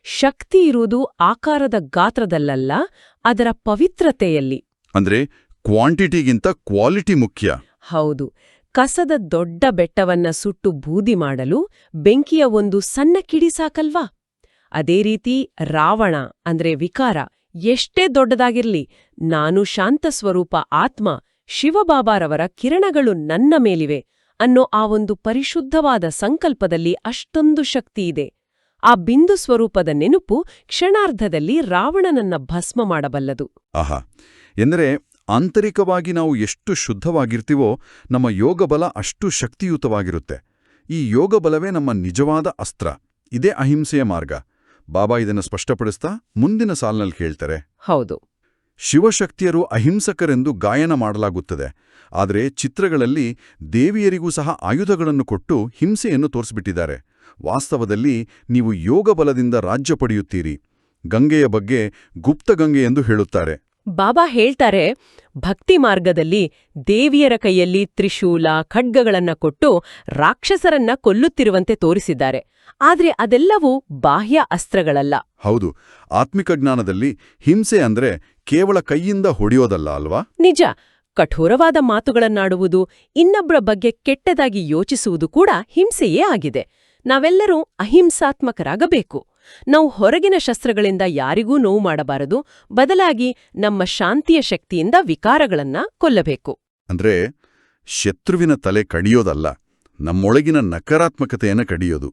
ಶಕ್ತಿ ಇರುವುದು ಆಕಾರದ ಗಾತ್ರದಲ್ಲಲ್ಲ, ಅದರ ಪವಿತ್ರತೆಯಲ್ಲಿ. ಅಂದ್ರೆ ಕ್ವಾಂಟಿಟಿಗಿಂತ ಕ್ವಾಲಿಟಿ ಮುಖ್ಯ. ಹೌದು. ಕಸದ ದೊಡ್ಡ ಬೆಟ್ಟವನ್ನ ಸುಟ್ಟು ಬೂದಿ ಮಾಡಲು ಬೆಂಕಿಯ ಒಂದು ಸಣ್ಣ ಕಿಡಿ ಸಾಕಲ್ವಾ? ಅದೇ ರೀತಿ ರಾವಣ ಅಂದ್ರೆ ವಿಕಾರ ಎಷ್ಟೇ ದೊಡ್ಡದಾಗಿರ್ಲಿ, ನಾನು ಶಾಂತ ಸ್ವರೂಪ ಆತ್ಮ, ಶಿವಬಾಬಾರವರ ಕಿರಣಗಳು ನನ್ನ ಮೇಲಿವೆ ಅನ್ನೋ ಆ ಒಂದು ಪರಿಶುದ್ಧವಾದ ಸಂಕಲ್ಪದಲ್ಲಿ ಅಷ್ಟೊಂದು ಶಕ್ತಿಯಿದೆ. ಆ ಬಿಂದು ಸ್ವರೂಪದ ನೆನಪು ಕ್ಷಣಾರ್ಧದಲ್ಲಿ ರಾವಣನನ್ನ ಭಸ್ಮ ಮಾಡಬಲ್ಲದು. ಆಹಾ, ಎಂದರೆ ಆಂತರಿಕವಾಗಿ ನಾವು ಎಷ್ಟು ಶುದ್ಧವಾಗಿರ್ತೀವೋ ನಮ್ಮ ಯೋಗಬಲ ಅಷ್ಟು ಶಕ್ತಿಯುತವಾಗಿರುತ್ತೆ. ಈ ಯೋಗಬಲವೇ ನಮ್ಮ ನಿಜವಾದ ಅಸ್ತ್ರ. ಇದೇ ಅಹಿಂಸೆಯ ಮಾರ್ಗ. ಬಾಬಾ ಇದನ್ನು ಸ್ಪಷ್ಟಪಡಿಸ್ತಾ ಮುಂದಿನ ಸಾಲಿನಲ್ಲಿ ಹೇಳ್ತಾರೆ. ಹೌದು, ಶಿವಶಕ್ತಿಯರು ಅಹಿಂಸಕರೆಂದು ಗಾಯನ ಮಾಡಲಾಗುತ್ತದೆ. ಆದರೆ ಚಿತ್ರಗಳಲ್ಲಿ ದೇವಿಯರಿಗೂ ಸಹ ಆಯುಧಗಳನ್ನು ಕೊಟ್ಟು ಹಿಂಸೆಯನ್ನು ತೋರಿಸ್ಬಿಟ್ಟಿದ್ದಾರೆ. ವಾಸ್ತವದಲ್ಲಿ ನೀವು ಯೋಗಬಲದಿಂದ ರಾಜ್ಯ ಪಡೆಯುತ್ತೀರಿ. ಗಂಗೆಯ ಬಗ್ಗೆ ಗುಪ್ತಗಂಗೆ ಎಂದು ಹೇಳುತ್ತಾರೆ. ಬಾಬಾ ಹೇಳ್ತಾರೆ, ಭಕ್ತಿ ಮಾರ್ಗದಲ್ಲಿ ದೇವಿಯರ ಕೈಯಲ್ಲಿ ತ್ರಿಶೂಲ, ಖಡ್ಗಗಳನ್ನ ಕೊಟ್ಟು ರಾಕ್ಷಸರನ್ನ ಕೊಲ್ಲುತ್ತಿರುವಂತೆ ತೋರಿಸಿದ್ದಾರೆ. ಆದ್ರೆ ಅದೆಲ್ಲವೂ ಬಾಹ್ಯ ಅಸ್ತ್ರಗಳಲ್ಲ. ಹೌದು, ಆತ್ಮಿಕ ಜ್ಞಾನದಲ್ಲಿ ಹಿಂಸೆ ಅಂದ್ರೆ ಕೇವಲ ಕೈಯಿಂದ ಹೊಡೆಯೋದಲ್ಲ ಅಲ್ವಾ? ನಿಜ. ಕಠೋರವಾದ ಮಾತುಗಳನ್ನಾಡುವುದು, ಇನ್ನೊಬ್ಬರ ಬಗ್ಗೆ ಕೆಟ್ಟದಾಗಿ ಯೋಚಿಸುವುದು ಕೂಡ ಹಿಂಸೆಯೇ ಆಗಿದೆ. ನಾವೆಲ್ಲರೂ ಅಹಿಂಸಾತ್ಮಕರಾಗಬೇಕು. ನಾವು ಹೊರಗಿನ ಶಸ್ತ್ರಗಳಿಂದ ಯಾರಿಗೂ ನೋವು ಮಾಡಬಾರದು, ಬದಲಾಗಿ ನಮ್ಮ ಶಾಂತಿಯ ಶಕ್ತಿಯಿಂದ ವಿಕಾರಗಳನ್ನ ಕೊಲ್ಲಬೇಕು. ಅಂದ್ರೆ ಶತ್ರುವಿನ ತಲೆ ಕಡಿಯೋದಲ್ಲ, ನಮ್ಮೊಳಗಿನ ನಕಾರಾತ್ಮಕತೆಯನ್ನು ಕಡಿಯೋದು.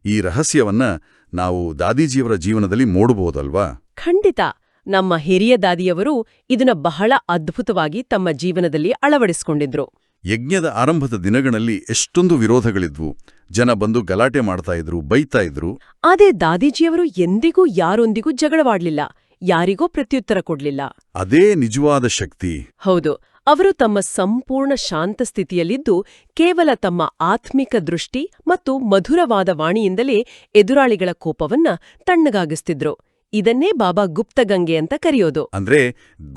ಈ ರಹಸ್ಯವನ್ನ ನಾವು ದಾದೀಜಿಯವರ ಜೀವನದಲ್ಲಿ ನೋಡಬಹುದಲ್ವಾ? ಖಂಡಿತ. ನಮ್ಮ ಹಿರಿಯ ದಾದಿಯವರು ಇದನ್ನ ಬಹಳ ಅದ್ಭುತವಾಗಿ ತಮ್ಮ ಜೀವನದಲ್ಲಿ ಅಳವಡಿಸಿಕೊಂಡಿದ್ರು. ಯಜ್ಞದ ಆರಂಭದ ದಿನಗಳಲ್ಲಿ ಎಷ್ಟೊಂದು ವಿರೋಧಗಳಿದ್ವು. ಜನ ಬಂದು ಗಲಾಟೆ ಮಾಡ್ತಾ ಇದ್ರು, ಬೈತಾ ಇದ್ರು. ಆದ್ರೆ ದಾದೀಜಿಯವರು ಎಂದಿಗೂ ಯಾರೊಂದಿಗೂ ಜಗಳವಾಡ್ಲಿಲ್ಲ, ಯಾರಿಗೂ ಪ್ರತ್ಯುತ್ತರ ಕೊಡ್ಲಿಲ್ಲ. ಅದೇ ನಿಜವಾದ ಶಕ್ತಿ. ಹೌದು, ಅವರು ತಮ್ಮ ಸಂಪೂರ್ಣ ಶಾಂತ ಸ್ಥಿತಿಯಲ್ಲಿದ್ದು ಕೇವಲ ತಮ್ಮ ಆತ್ಮಿಕ ದೃಷ್ಟಿ ಮತ್ತು ಮಧುರವಾದ ವಾಣಿಯಿಂದಲೇ ಎದುರಾಳಿಗಳ ಕೋಪವನ್ನ ತಣ್ಣಗಾಗಿಸ್ತಿದ್ರು. ಇದನ್ನೇ ಬಾಬಾ ಗುಪ್ತಗಂಗೆ ಅಂತ ಕರೆಯೋದು. ಅಂದ್ರೆ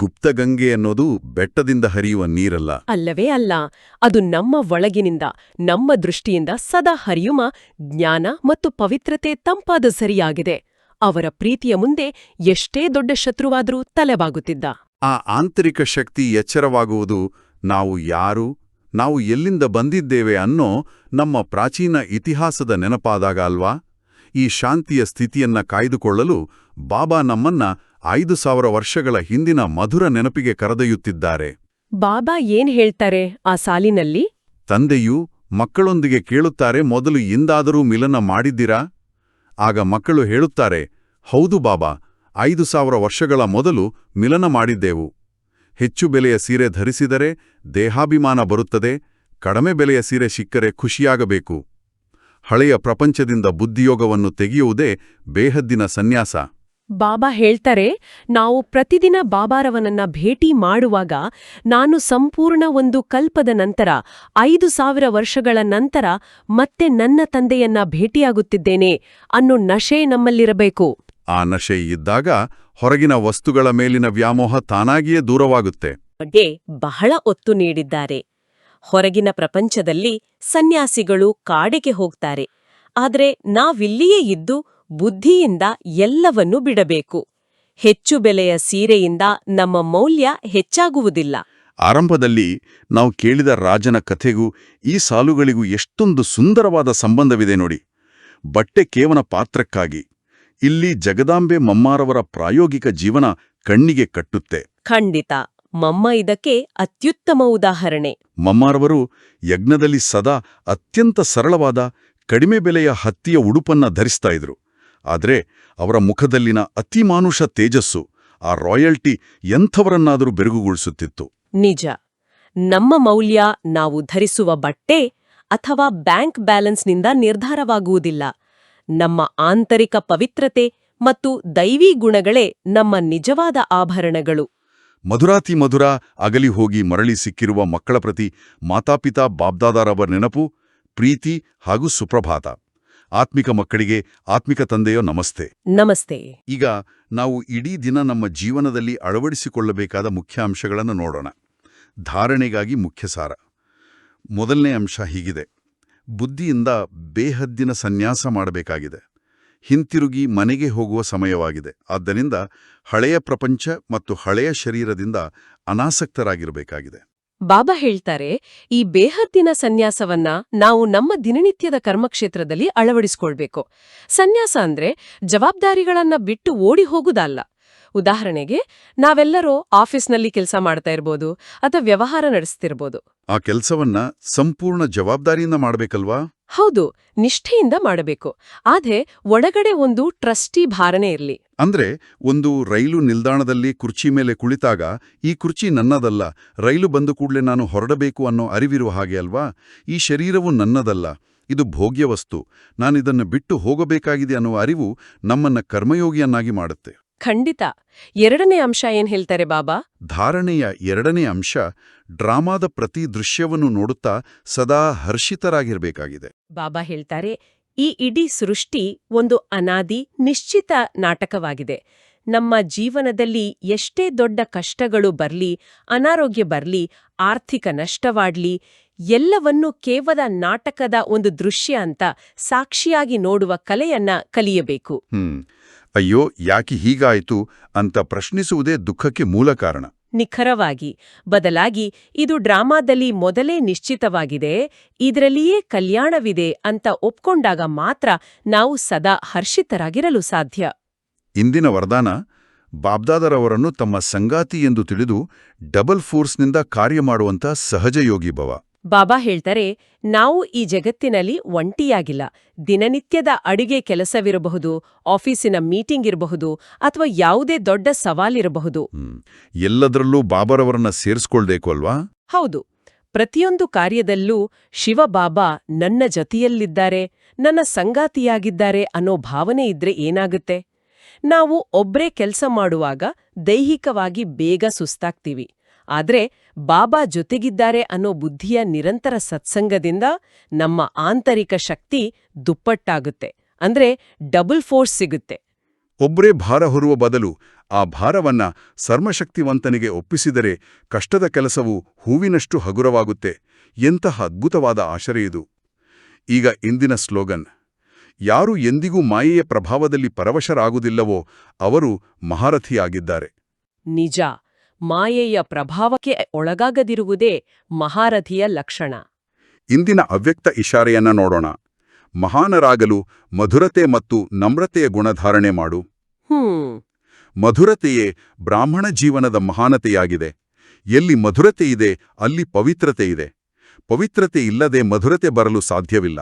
ಗುಪ್ತಗಂಗೆ ಅನ್ನೋದು ಬೆಟ್ಟದಿಂದ ಹರಿಯುವ ನೀರಲ್ಲ. ಅಲ್ಲವೇ ಅಲ್ಲ, ಅದು ನಮ್ಮ ಒಳಗಿನಿಂದ, ನಮ್ಮ ದೃಷ್ಟಿಯಿಂದ ಸದಾ ಹರಿಯುವ ಜ್ಞಾನ ಮತ್ತು ಪವಿತ್ರತೆ ತಂಪಾದ ಸರಿಯಾಗಿದೆ. ಅವರ ಪ್ರೀತಿಯ ಮುಂದೆ ಎಷ್ಟೇ ದೊಡ್ಡ ಶತ್ರುವಾದ್ರೂ ತಲೆಬಾಗುತ್ತಿದ್ದ. ಆ ಆಂತರಿಕ ಶಕ್ತಿ ಎಚ್ಚರವಾಗುವುದು ನಾವು ಯಾರು, ನಾವು ಎಲ್ಲಿಂದ ಬಂದಿದ್ದೇವೆ ಅನ್ನೋ ನಮ್ಮ ಪ್ರಾಚೀನ ಇತಿಹಾಸದ ನೆನಪಾದಾಗ ಅಲ್ವಾ? ಈ ಶಾಂತಿಯ ಸ್ಥಿತಿಯನ್ನ ಕಾಯ್ದುಕೊಳ್ಳಲು ಬಾಬಾ ನಮ್ಮನ್ನ 5000 ವರ್ಷಗಳ ಹಿಂದಿನ ಮಧುರ ನೆನಪಿಗೆ ಕರೆದೊಯ್ಯುತ್ತಿದ್ದಾರೆ. ಬಾಬಾ ಏನ್ ಹೇಳ್ತಾರೆ ಆ ಸಾಲಿನಲ್ಲಿ? ತಂದೆಯು ಮಕ್ಕಳೊಂದಿಗೆ ಕೇಳುತ್ತಾರೆ, ಮೊದಲು ಎಂದಾದರೂ ಮಿಲನ ಮಾಡಿದ್ದೀರಾ? ಆಗ ಮಕ್ಕಳು ಹೇಳುತ್ತಾರೆ, ಹೌದು ಬಾಬಾ, 5000 ವರ್ಷಗಳ ಮೊದಲು ಮಿಲನ ಮಾಡಿದ್ದೆವು. ಹೆಚ್ಚು ಬೆಲೆಯ ಸೀರೆ ಧರಿಸಿದರೆ ದೇಹಾಭಿಮಾನ ಬರುತ್ತದೆ, ಕಡಿಮೆ ಬೆಲೆಯ ಸೀರೆ ಸಿಕ್ಕರೆ ಖುಷಿಯಾಗಬೇಕು. ಹಳೆಯ ಪ್ರಪಂಚದಿಂದ ಬುದ್ಧಿಯೋಗವನ್ನು ತೆಗೆಯುವುದೇ ಬೇಹದ್ದಿನ ಸನ್ಯಾಸ. ಬಾಬಾ ಹೇಳ್ತಾರೆ, ನಾವು ಪ್ರತಿದಿನ ಬಾಬಾರವನನ್ನ ಭೇಟಿ ಮಾಡುವಾಗ ನಾನು ಸಂಪೂರ್ಣ ಒಂದು ಕಲ್ಪದ ನಂತರ 5000 ವರ್ಷಗಳ ನಂತರ ಮತ್ತೆ ನನ್ನ ತಂದೆಯನ್ನ ಭೇಟಿಯಾಗುತ್ತಿದ್ದೇನೆ ಅನ್ನೋ ನಶೆ ನಮ್ಮಲ್ಲಿರಬೇಕು. ಆ ನಶೆ ಇದ್ದಾಗ ಹೊರಗಿನ ವಸ್ತುಗಳ ಮೇಲಿನ ವ್ಯಾಮೋಹ ತಾನಾಗಿಯೇ ದೂರವಾಗುತ್ತೆ. ಬಗ್ಗೆ ಬಹಳ ಒತ್ತು ನೀಡಿದ್ದಾರೆ. ಹೊರಗಿನ ಪ್ರಪಂಚದಲ್ಲಿ ಸನ್ಯಾಸಿಗಳು ಕಾಡಿಗೆ ಹೋಗ್ತಾರೆ, ಆದ್ರೆ ನಾವಿಲ್ಲಿಯೇ ಇದ್ದು ಬುದ್ಧಿಯಿಂದ ಎಲ್ಲವನ್ನೂ ಬಿಡಬೇಕು. ಹೆಚ್ಚು ಬೆಲೆಯ ಸೀರೆಯಿಂದ ನಮ್ಮ ಮೌಲ್ಯ ಹೆಚ್ಚಾಗುವುದಿಲ್ಲ. ಆರಂಭದಲ್ಲಿ ನಾವು ಕೇಳಿದ ರಾಜನ ಕಥೆಗೂ ಈ ಸಾಲುಗಳಿಗೂ ಎಷ್ಟೊಂದು ಸುಂದರವಾದ ಸಂಬಂಧವಿದೆ ನೋಡಿ. ಬಟ್ಟೆ ಕೇವಲ ಪಾತ್ರಕ್ಕಾಗಿ. ಇಲ್ಲಿ ಜಗದಾಂಬೆ ಮಮ್ಮಾರವರ ಪ್ರಾಯೋಗಿಕ ಜೀವನ ಕಣ್ಣಿಗೆ ಕಟ್ಟುತ್ತೆ. ಖಂಡಿತ, ಮಮ್ಮ ಇದಕ್ಕೆ ಅತ್ಯುತ್ತಮ ಉದಾಹರಣೆ. ಮಮ್ಮಾರವರು ಯಜ್ಞದಲ್ಲಿ ಸದಾ ಅತ್ಯಂತ ಸರಳವಾದ ಕಡಿಮೆ ಬೆಲೆಯ ಹತ್ತಿಯ ಉಡುಪನ್ನ ಧರಿಸ್ತಾ ಇದ್ರು. ಆದರೆ ಅವರ ಮುಖದಲ್ಲಿನ ಅತಿಮಾನುಷ ತೇಜಸ್ಸು, ಆ ರಾಯಲ್ಟಿ ಎಂಥವರನ್ನಾದರೂ ಬೆರಗುಗೊಳಿಸುತ್ತಿತ್ತು. ನಿಜ, ನಮ್ಮ ಮೌಲ್ಯ ನಾವು ಧರಿಸುವ ಬಟ್ಟೆ ಅಥವಾ ಬ್ಯಾಂಕ್ ಬ್ಯಾಲೆನ್ಸ್ನಿಂದ ನಿರ್ಧಾರವಾಗುವುದಿಲ್ಲ. ನಮ್ಮ ಆಂತರಿಕ ಪವಿತ್ರತೆ ಮತ್ತು ದೈವೀ ಗುಣಗಳೇ ನಮ್ಮ ನಿಜವಾದ ಆಭರಣಗಳು. ಮಧುರಾತಿ ಮಧುರ ಅಗಲಿ ಹೋಗಿ ಮರಳಿ ಸಿಕ್ಕಿರುವ ಮಕ್ಕಳ ಪ್ರತಿ ಮಾತಾಪಿತಾ ಬಾಬ್ದಾದಾರವರ ನೆನಪು, ಪ್ರೀತಿ ಹಾಗೂ ಸುಪ್ರಭಾತ. ಆತ್ಮಿಕ ಮಕ್ಕಳಿಗೆ ಆತ್ಮಿಕ ತಂದೆಯೋ ನಮಸ್ತೆ. ನಮಸ್ತೆ. ಈಗ ನಾವು ಇಡೀ ದಿನ ನಮ್ಮ ಜೀವನದಲ್ಲಿ ಅಳವಡಿಸಿಕೊಳ್ಳಬೇಕಾದ ಮುಖ್ಯ ಅಂಶಗಳನ್ನು ನೋಡೋಣ. ಧಾರಣೆಗಾಗಿ ಮುಖ್ಯ ಸಾರ. ಮೊದಲನೇ ಅಂಶ ಹೀಗಿದೆ: ಬುದ್ಧಿಯಿಂದ ಬೇಹದ್ದಿನ ಸನ್ಯಾಸ ಮಾಡಬೇಕಾಗಿದೆ. ಹಿಂತಿರುಗಿ ಮನೆಗೆ ಹೋಗುವ ಸಮಯವಾಗಿದೆ. ಆದ್ದರಿಂದ ಹಳೆಯ ಪ್ರಪಂಚ ಮತ್ತು ಹಳೆಯ ಶರೀರದಿಂದ ಅನಾಸಕ್ತರಾಗಿರಬೇಕಾಗಿದೆ. ಬಾಬಾ ಹೇಳ್ತಾರೆ, ಈ ಬೇಹದ್ದಿನ ಸನ್ಯಾಸವನ್ನ ನಾವು ನಮ್ಮ ದಿನನಿತ್ಯದ ಕರ್ಮಕ್ಷೇತ್ರದಲ್ಲಿ ಅಳವಡಿಸ್ಕೊಳ್ಬೇಕು. ಸನ್ಯಾಸ ಅಂದ್ರೆ ಜವಾಬ್ದಾರಿಗಳನ್ನ ಬಿಟ್ಟು ಓಡಿ ಹೋಗುದಲ್ಲ. ಉದಾಹರಣೆಗೆ, ನಾವೆಲ್ಲರೂ ಆಫೀಸ್ನಲ್ಲಿ ಕೆಲಸ ಮಾಡ್ತಾ ಇರ್ಬೋದು ಅಥವಾ ವ್ಯವಹಾರ ನಡೆಸ್ತಿರ್ಬೋದು. ಆ ಕೆಲಸವನ್ನ ಸಂಪೂರ್ಣ ಜವಾಬ್ದಾರಿಯಿಂದ ಮಾಡಬೇಕಲ್ವಾ? ಹೌದು, ನಿಷ್ಠೆಯಿಂದ ಮಾಡಬೇಕು. ಆದ್ರೆ ಒಳಗಡೆ ಒಂದು ಟ್ರಸ್ಟಿ ಭಾವನೆ ಇರ್ಲಿ. ಅಂದ್ರೆ ಒಂದು ರೈಲು ನಿಲ್ದಾಣದಲ್ಲಿ ಕುರ್ಚಿ ಮೇಲೆ ಕುಳಿತಾಗ ಈ ಕುರ್ಚಿ ನನ್ನದಲ್ಲ, ರೈಲು ಬಂದು ಕೂಡಲೇ ನಾನು ಹೊರಡಬೇಕು ಅನ್ನೋ ಅರಿವಿರುವ ಹಾಗೆ ಅಲ್ವಾ? ಈ ಶರೀರವು ನನ್ನದಲ್ಲ, ಇದು ಭೋಗ್ಯ ವಸ್ತು, ನಾನಿದನ್ನು ಬಿಟ್ಟು ಹೋಗಬೇಕಾಗಿದೆ ಅನ್ನೋ ಅರಿವು ನಮ್ಮನ್ನ ಕರ್ಮಯೋಗಿಯನ್ನಾಗಿ ಮಾಡುತ್ತೆ. ಖಂಡಿತ. ಎರಡನೇ ಅಂಶ ಏನ್ ಹೇಳ್ತಾರೆ ಬಾಬಾ? ಧಾರಣೆಯ ಎರಡನೇ ಅಂಶ, ಡ್ರಾಮಾದ ಪ್ರತಿ ದೃಶ್ಯವನ್ನು ನೋಡುತ್ತಾ ಸದಾ ಹರ್ಷಿತರಾಗಿರಬೇಕಾಗಿದೆ. ಬಾಬಾ ಹೇಳ್ತಾರೆ, ಈ ಇಡೀ ಸೃಷ್ಟಿ ಒಂದು ಅನಾದಿ ನಿಶ್ಚಿತ ನಾಟಕವಾಗಿದೆ. ನಮ್ಮ ಜೀವನದಲ್ಲಿ ಎಷ್ಟೇ ದೊಡ್ಡ ಕಷ್ಟಗಳು ಬರ್ಲಿ, ಅನಾರೋಗ್ಯ ಬರ್ಲಿ, ಆರ್ಥಿಕ ನಷ್ಟವಾಡ್ಲಿ, ಎಲ್ಲವನ್ನೂ ಕೇವಲ ನಾಟಕದ ಒಂದು ದೃಶ್ಯ ಅಂತ ಸಾಕ್ಷಿಯಾಗಿ ನೋಡುವ ಕಲೆಯನ್ನ ಕಲಿಯಬೇಕು. ಅಯ್ಯೋ, ಯಾಕೆ ಹೀಗಾಯಿತು ಅಂತ ಪ್ರಶ್ನಿಸುವುದೇ ದುಃಖಕ್ಕೆ ಮೂಲ ಕಾರಣ. ನಿಖರವಾಗಿ. ಬದಲಾಗಿ ಇದು ಡ್ರಾಮಾದಲ್ಲಿ ಮೊದಲೇ ನಿಶ್ಚಿತವಾಗಿದೆ, ಇದರಲ್ಲಿಯೇ ಕಲ್ಯಾಣವಿದೆ ಅಂತ ಒಪ್ಕೊಂಡಾಗ ಮಾತ್ರ ನಾವು ಸದಾ ಹರ್ಷಿತರಾಗಿರಲು ಸಾಧ್ಯ. ಇಂದಿನ ವರದಾನ, ಬಾಬ್ದಾದರವರನ್ನು ತಮ್ಮ ಸಂಗಾತಿ ಎಂದು ತಿಳಿದು ಡಬಲ್ ಫೋರ್ಸ್ನಿಂದ ಕಾರ್ಯ ಮಾಡುವಂಥ ಸಹಜಯೋಗಿ ಭವ. ಬಾಬಾ ಹೇಳ್ತಾರೆ, ನಾವು ಈ ಜಗತ್ತಿನಲ್ಲಿ ಒಂಟಿಯಾಗಿಲ್ಲ. ದಿನನಿತ್ಯದ ಅಡುಗೆ ಕೆಲಸವಿರಬಹುದು, ಆಫೀಸಿನ ಮೀಟಿಂಗ್ ಇರಬಹುದು, ಅಥವಾ ಯಾವುದೇ ದೊಡ್ಡ ಸವಾಲಿರಬಹುದು. ಎಲ್ಲದರಲ್ಲೂ ಬಾಬಾರವರನ್ನ ಸೇರಿಸ್ಕೊಳ್ಬೇಕು ಅಲ್ವಾ? ಹೌದು. ಪ್ರತಿಯೊಂದು ಕಾರ್ಯದಲ್ಲೂ ಶಿವಬಾಬಾ ನನ್ನ ಜೊತೆಯಲ್ಲಿದ್ದಾರೆ, ನನ್ನ ಸಂಗಾತಿಯಾಗಿದ್ದಾರೆ ಅನ್ನೋ ಭಾವನೆ ಇದ್ರೆ ಏನಾಗುತ್ತೆ? ನಾವು ಒಬ್ರೇ ಕೆಲಸ ಮಾಡುವಾಗ ದೈಹಿಕವಾಗಿ ಬೇಗ ಸುಸ್ತಾಗ್ತೀವಿ. ಆದ್ರೆ ಬಾಬಾ ಜೊತೆಗಿದ್ದಾರೆ ಅನ್ನೋ ಬುದ್ಧಿಯ ನಿರಂತರ ಸತ್ಸಂಗದಿಂದ ನಮ್ಮ ಆಂತರಿಕ ಶಕ್ತಿ ದುಪ್ಪಟ್ಟಾಗುತ್ತೆ. ಅಂದ್ರೆ ಡಬಲ್ ಫೋರ್ಸ್ ಸಿಗುತ್ತೆ. ಒಬ್ಬರೇ ಭಾರ ಹೊರುವ ಬದಲು ಆ ಭಾರವನ್ನ ಸರ್ವಶಕ್ತಿವಂತನಿಗೆ ಒಪ್ಪಿಸಿದರೆ ಕಷ್ಟದ ಕೆಲಸವು ಹೂವಿನಷ್ಟು ಹಗುರವಾಗುತ್ತೆ. ಎಂತಹ ಅದ್ಭುತವಾದ ಆಶಯ ಇದು. ಈಗ ಇಂದಿನ ಸ್ಲೋಗನ್: ಯಾರು ಎಂದಿಗೂ ಮಾಯೆಯ ಪ್ರಭಾವದಲ್ಲಿ ಪರವಶರಾಗುವುದಿಲ್ಲವೋ ಅವರು ಮಹಾರಥಿಯಾಗಿದ್ದಾರೆ. ನಿಜ, ಮಾಯೆಯ ಪ್ರಭಾವಕ್ಕೆ ಒಳಗಾಗದಿರುವುದೇ ಮಹಾರಥಿಯ ಲಕ್ಷಣ. ಇಂದಿನ ಅವ್ಯಕ್ತ ಇಶಾರೆಯನ್ನ ನೋಡೋಣ. ಮಹಾನರಾಗಲು ಮಧುರತೆ ಮತ್ತು ನಮ್ರತೆಯ ಗುಣಧಾರಣೆ ಮಾಡು. ಮಧುರತೆಯೇ ಬ್ರಾಹ್ಮಣ ಜೀವನದ ಮಹಾನತೆಯಾಗಿದೆ. ಎಲ್ಲಿ ಮಧುರತೆ ಇದೆ ಅಲ್ಲಿ ಪವಿತ್ರತೆ ಇದೆ. ಪವಿತ್ರತೆ ಇಲ್ಲದೆ ಮಧುರತೆ ಬರಲು ಸಾಧ್ಯವಿಲ್ಲ.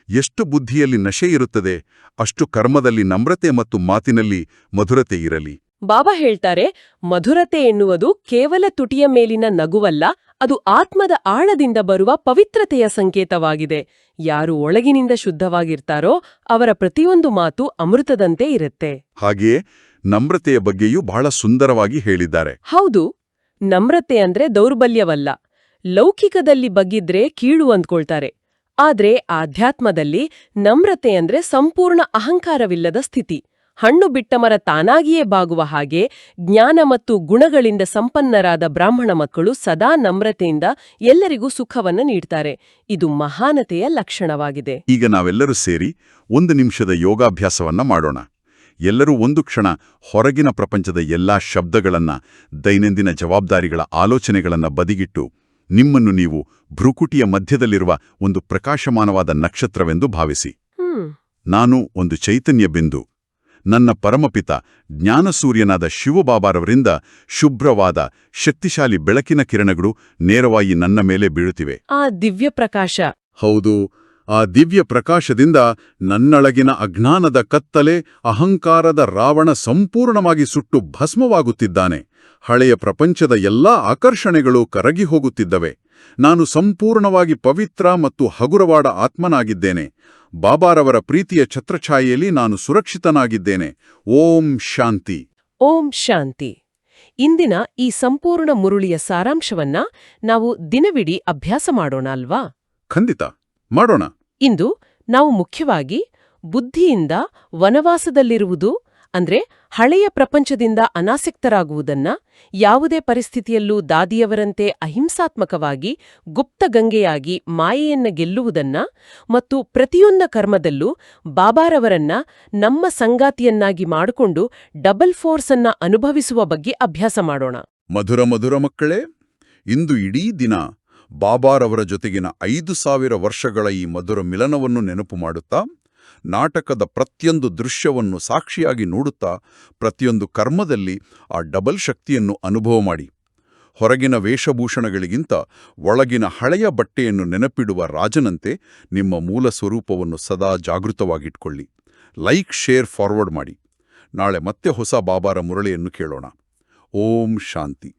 ಎಷ್ಟು ಬುದ್ಧಿಯಲ್ಲಿ ನಶೆ ಇರುತ್ತದೆ, ಅಷ್ಟು ಕರ್ಮದಲ್ಲಿ ನಮ್ರತೆ ಮತ್ತು ಮಾತಿನಲ್ಲಿ ಮಧುರತೆ ಇರಲಿ. ಬಾಬಾ ಹೇಳ್ತಾರೆ, ಮಧುರತೆ ಎನ್ನುವುದು ಕೇವಲ ತುಟಿಯ ಮೇಲಿನ ನಗುವಲ್ಲ, ಅದು ಆತ್ಮದ ಆಳದಿಂದ ಬರುವ ಪವಿತ್ರತೆಯ ಸಂಕೇತವಾಗಿದೆ. ಯಾರು ಒಳಗಿನಿಂದ ಶುದ್ಧವಾಗಿರ್ತಾರೋ ಅವರ ಪ್ರತಿಯೊಂದು ಮಾತು ಅಮೃತದಂತೆ ಇರುತ್ತೆ. ಹಾಗೆಯೇ ನಮ್ರತೆಯ ಬಗ್ಗೆಯೂ ಬಹಳ ಸುಂದರವಾಗಿ ಹೇಳಿದ್ದಾರೆ. ಹೌದು, ನಮ್ರತೆ ಅಂದ್ರೆ ದೌರ್ಬಲ್ಯವಲ್ಲ. ಲೌಕಿಕದಲ್ಲಿ ಬಗ್ಗಿದ್ರೆ ಕೀಳು ಅಂದ್ಕೊಳ್ತಾರೆ. ಆದ್ರೆ ಆಧ್ಯಾತ್ಮದಲ್ಲಿ ನಮ್ರತೆ ಅಂದ್ರೆ ಸಂಪೂರ್ಣ ಅಹಂಕಾರವಿಲ್ಲದ ಸ್ಥಿತಿ. ಹಣ್ಣು ಬಿಟ್ಟ ಮರ ತಾನಾಗಿಯೇ ಬಾಗುವ ಹಾಗೆ ಜ್ಞಾನ ಮತ್ತು ಗುಣಗಳಿಂದ ಸಂಪನ್ನರಾದ ಬ್ರಾಹ್ಮಣ ಮಕ್ಕಳು ಸದಾ ನಮ್ರತೆಯಿಂದ ಎಲ್ಲರಿಗೂ ಸುಖವನ್ನು ನೀಡ್ತಾರೆ. ಇದು ಮಹಾನತೆಯ ಲಕ್ಷಣವಾಗಿದೆ. ಈಗ ನಾವೆಲ್ಲರೂ ಸೇರಿ 1 ನಿಮಿಷದ ಯೋಗಾಭ್ಯಾಸವನ್ನ ಮಾಡೋಣ. ಎಲ್ಲರೂ ಒಂದು ಕ್ಷಣ ಹೊರಗಿನ ಪ್ರಪಂಚದ ಎಲ್ಲಾ ಶಬ್ದಗಳನ್ನ, ದೈನಂದಿನ ಜವಾಬ್ದಾರಿಗಳ ಆಲೋಚನೆಗಳನ್ನ ಬದಿಗಿಟ್ಟು ನಿಮ್ಮನ್ನು ನೀವು ಭ್ರುಕುಟಿಯ ಮಧ್ಯದಲ್ಲಿರುವ ಒಂದು ಪ್ರಕಾಶಮಾನವಾದ ನಕ್ಷತ್ರವೆಂದು ಭಾವಿಸಿ. ನಾನು ಒಂದು ಚೈತನ್ಯ ಬಿಂದು. ನನ್ನ ಪರಮಪಿತ ಜ್ಞಾನಸೂರ್ಯನಾದ ಶಿವಬಾಬಾರವರಿಂದ ಶುಭ್ರವಾದ ಶಕ್ತಿಶಾಲಿ ಬೆಳಕಿನ ಕಿರಣಗಳು ನೇರವಾಗಿ ನನ್ನ ಮೇಲೆ ಬೀಳುತ್ತಿವೆ. ಆ ದಿವ್ಯ ಪ್ರಕಾಶ. ಹೌದು, ಆ ದಿವ್ಯ ಪ್ರಕಾಶದಿಂದ ನನ್ನೊಳಗಿನ ಅಜ್ಞಾನದ ಕತ್ತಲೆ, ಅಹಂಕಾರದ ರಾವಣ ಸಂಪೂರ್ಣವಾಗಿ ಸುಟ್ಟು ಭಸ್ಮವಾಗುತ್ತಿದ್ದಾನೆ. ಹಳೆಯ ಪ್ರಪಂಚದ ಎಲ್ಲಾ ಆಕರ್ಷಣೆಗಳು ಕರಗಿ ಹೋಗುತ್ತಿದ್ದವೆ. ನಾನು ಸಂಪೂರ್ಣವಾಗಿ ಪವಿತ್ರ ಮತ್ತು ಹಗುರವಾದ ಆತ್ಮನಾಗಿದ್ದೇನೆ. ಬಾಬಾರವರ ಪ್ರೀತಿಯ ಛತ್ರಛಾಯೆಯಲ್ಲಿ ನಾನು ಸುರಕ್ಷಿತನಾಗಿದ್ದೇನೆ. ಓಂ ಶಾಂತಿ. ಓಂ ಶಾಂತಿ. ಇಂದಿನ ಈ ಸಂಪೂರ್ಣ ಮುರುಳಿಯ ಸಾರಾಂಶವನ್ನ ನಾವು ದಿನವಿಡೀ ಅಭ್ಯಾಸ ಮಾಡೋಣ ಅಲ್ವಾ? ಖಂಡಿತ ಮಾಡೋಣ. ಇಂದು ನಾವು ಮುಖ್ಯವಾಗಿ ಬುದ್ಧಿಯಿಂದ ವನವಾಸದಲ್ಲಿರುವುದು ಅಂದ್ರೆ ಹಳೆಯ ಪ್ರಪಂಚದಿಂದ ಅನಾಸಕ್ತರಾಗುವುದನ್ನ, ಯಾವುದೇ ಪರಿಸ್ಥಿತಿಯಲ್ಲೂ ದಾದಿಯವರಂತೆ ಅಹಿಂಸಾತ್ಮಕವಾಗಿ ಗುಪ್ತಗಂಗೆಯಾಗಿ ಮಾಯೆಯನ್ನ ಗೆಲ್ಲುವುದನ್ನ ಮತ್ತು ಪ್ರತಿಯೊಂದ ಕರ್ಮದಲ್ಲೂ ಬಾಬಾರವರನ್ನ ನಮ್ಮ ಸಂಗಾತಿಯನ್ನಾಗಿ ಮಾಡಿಕೊಂಡು ಡಬಲ್ ಫೋರ್ಸ್ ಅನ್ನ ಅನುಭವಿಸುವ ಬಗ್ಗೆ ಅಭ್ಯಾಸ ಮಾಡೋಣ. ಮಧುರ ಮಧುರ ಮಕ್ಕಳೇ, ಇಂದು ಇಡೀ ದಿನ ಬಾಬಾರವರ ಜೊತೆಗಿನ 5000 ವರ್ಷಗಳ ಈ ಮಧುರ ಮಿಲನವನ್ನು ನೆನಪು ಮಾಡುತ್ತಾ, ನಾಟಕದ ಪ್ರತಿಯೊಂದು ದೃಶ್ಯವನ್ನು ಸಾಕ್ಷಿಯಾಗಿ ನೋಡುತ್ತಾ, ಪ್ರತಿಯೊಂದು ಕರ್ಮದಲ್ಲಿ ಆ ಡಬಲ್ ಶಕ್ತಿಯನ್ನು ಅನುಭವ ಮಾಡಿ. ಹೊರಗಿನ ವೇಷಭೂಷಣಗಳಿಗಿಂತ ಒಳಗಿನ ಹಳೆಯ ಬಟ್ಟೆಯನ್ನು ನೆನಪಿಡುವ ರಾಜನಂತೆ ನಿಮ್ಮ ಮೂಲ ಸ್ವರೂಪವನ್ನು ಸದಾ ಜಾಗೃತವಾಗಿಟ್ಕೊಳ್ಳಿ. ಲೈಕ್, ಶೇರ್, ಫಾರ್ವರ್ಡ್ ಮಾಡಿ. ನಾಳೆ ಮತ್ತೆ ಹೊಸ ಬಾಬಾರ ಮುರಳಿಯನ್ನು ಕೇಳೋಣ. ಓಂ ಶಾಂತಿ.